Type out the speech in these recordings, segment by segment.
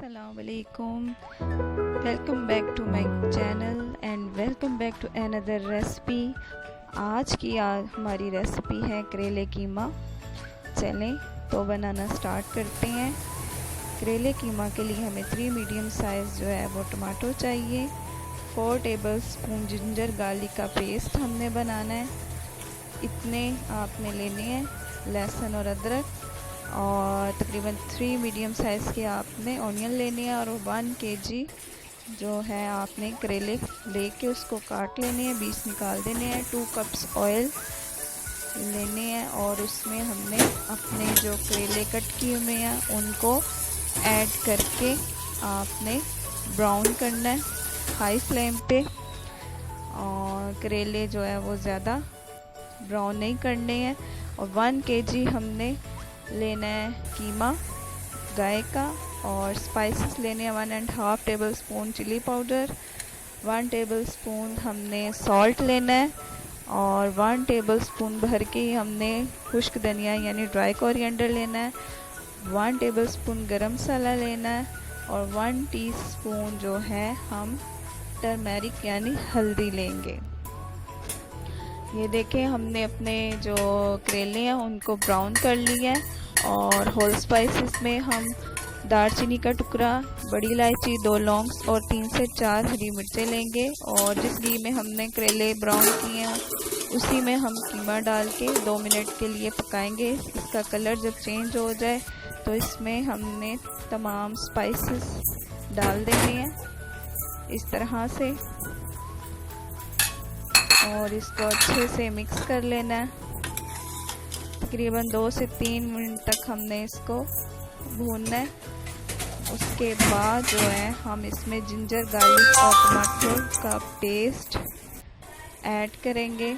अस्सलाम वालेकुम, welcome back to my channel and welcome back to another recipe. आज की हमारी रेसिपी है करेले कीमा। चलें तो बनाना स्टार्ट करते हैं। करेले कीमा के लिए हमें 3 मीडियम साइज़ जो है वो टमाटो चाहिए। 4 टेबल स्पून जिंजर गार्लिक का पेस्ट हमने बनाना है। इतने आपने लेने हैं लहसुन और अदरक, और तकरीबन 3 मीडियम साइज़ के आपने ऑनियन लेने हैं, और 1 kg जो है आपने करेले लेके उसको काट लेने हैं, बीज निकाल देने हैं। 2 कप्स ऑयल लेने हैं और उसमें हमने अपने जो करेले कट किए हुए हैं उनको ऐड करके आपने ब्राउन करना है हाई फ्लेम पे। और करेले जो है वो ज़्यादा ब्राउन नहीं करने हैं। और 1 kg हमने लेना है कीमा गाय का, और स्पाइसेस लेने हैं 1.5 tablespoon chilli powder, 1 tablespoon हमने सॉल्ट लेना है, और 1 टेबल स्पून भर के हमने खुश्क धनिया यानी ड्राई कोरिएंडर लेना है, 1 टेबल स्पून गरम मसाला लेना है, और 1 टीस्पून जो है हम टर्मेरिक यानी हल्दी लेंगे। ये देखें, हमने अपने जो करेले हैं उनको ब्राउन कर लिया है। और होल स्पाइसेस में हम दालचीनी का टुकड़ा, बड़ी इलायची, 2 लौंग और 3 से 4 हरी मिर्चें लेंगे। और जिस घी में हमने करेले ब्राउन किए हैं उसी में हम कीमा डाल के 2 मिनट के लिए पकाएंगे। इसका कलर जब चेंज हो जाए तो इसमें हमने तमाम स्पाइसेस डाल देने हैं इस तरह से, और इसको अच्छे से मिक्स कर लेना है। तकरीबन 2 से 3 मिनट तक हमने इसको भूनना है। उसके बाद जो है हम इसमें जिंजर गार्लिक और टमाटर का पेस्ट ऐड करेंगे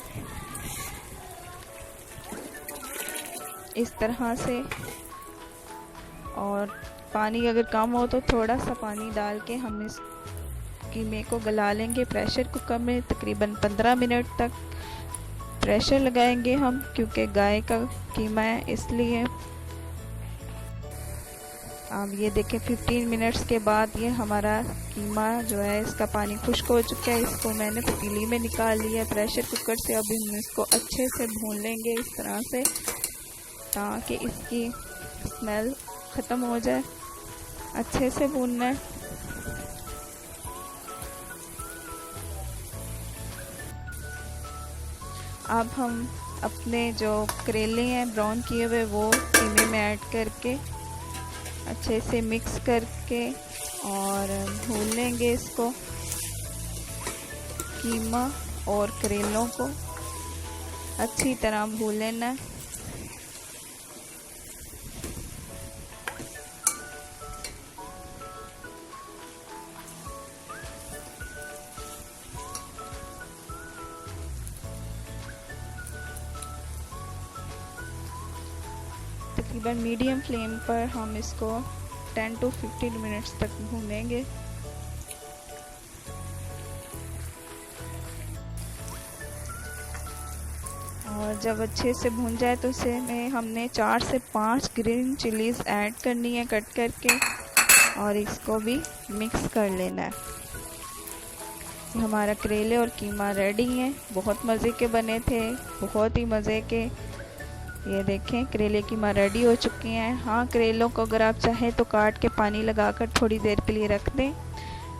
इस तरह से। और पानी अगर कम हो तो थोड़ा सा पानी डाल के हम इस कीमे को गला लेंगे। प्रेशर कुकर में तकरीबन 15 मिनट तक प्रेशर लगाएंगे हम, क्योंकि गाय का कीमा है इसलिए। अब ये देखें 15 मिनट्स के बाद ये हमारा कीमा जो है इसका पानी खुश्क हो चुका है। इसको मैंने पतीली में निकाल लिया है प्रेशर कुकर से। अब हम इसको अच्छे से भून लेंगे इस तरह से, ताकि इसकी स्मेल ख़त्म हो जाए। अच्छे से भूनना है। अब हम अपने जो करेले हैं ब्राउन किए हुए वो कीमे में ऐड करके अच्छे से मिक्स करके और भून लेंगे इसको, कीमा और करेलों को अच्छी तरह भून लेना है। तकरीबन मीडियम फ्लेम पर हम इसको 10 to 15 मिनट्स तक भूनेंगे। और जब अच्छे से भून जाए तो इसमें हमने 4 से 5 ग्रीन चिलीज़ ऐड करनी है कट करके, और इसको भी मिक्स कर लेना है। हमारा करेले और कीमा रेडी है। बहुत मज़े के बने थे, बहुत ही मज़े के। ये देखें करेले कीमा रेडी हो चुके हैं। हाँ, करेलों को अगर आप चाहें तो काट के पानी लगाकर थोड़ी देर के लिए रख दें।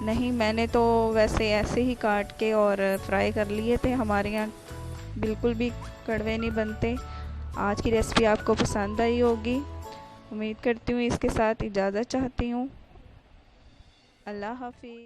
नहीं, मैंने तो वैसे ऐसे ही काट के और फ्राई कर लिए थे। हमारे यहाँ बिल्कुल भी कड़वे नहीं बनते। आज की रेसिपी आपको पसंद आई होगी, उम्मीद करती हूँ। इसके साथ इजाज़त चाहती हूँ। अल्लाह हाफिज़।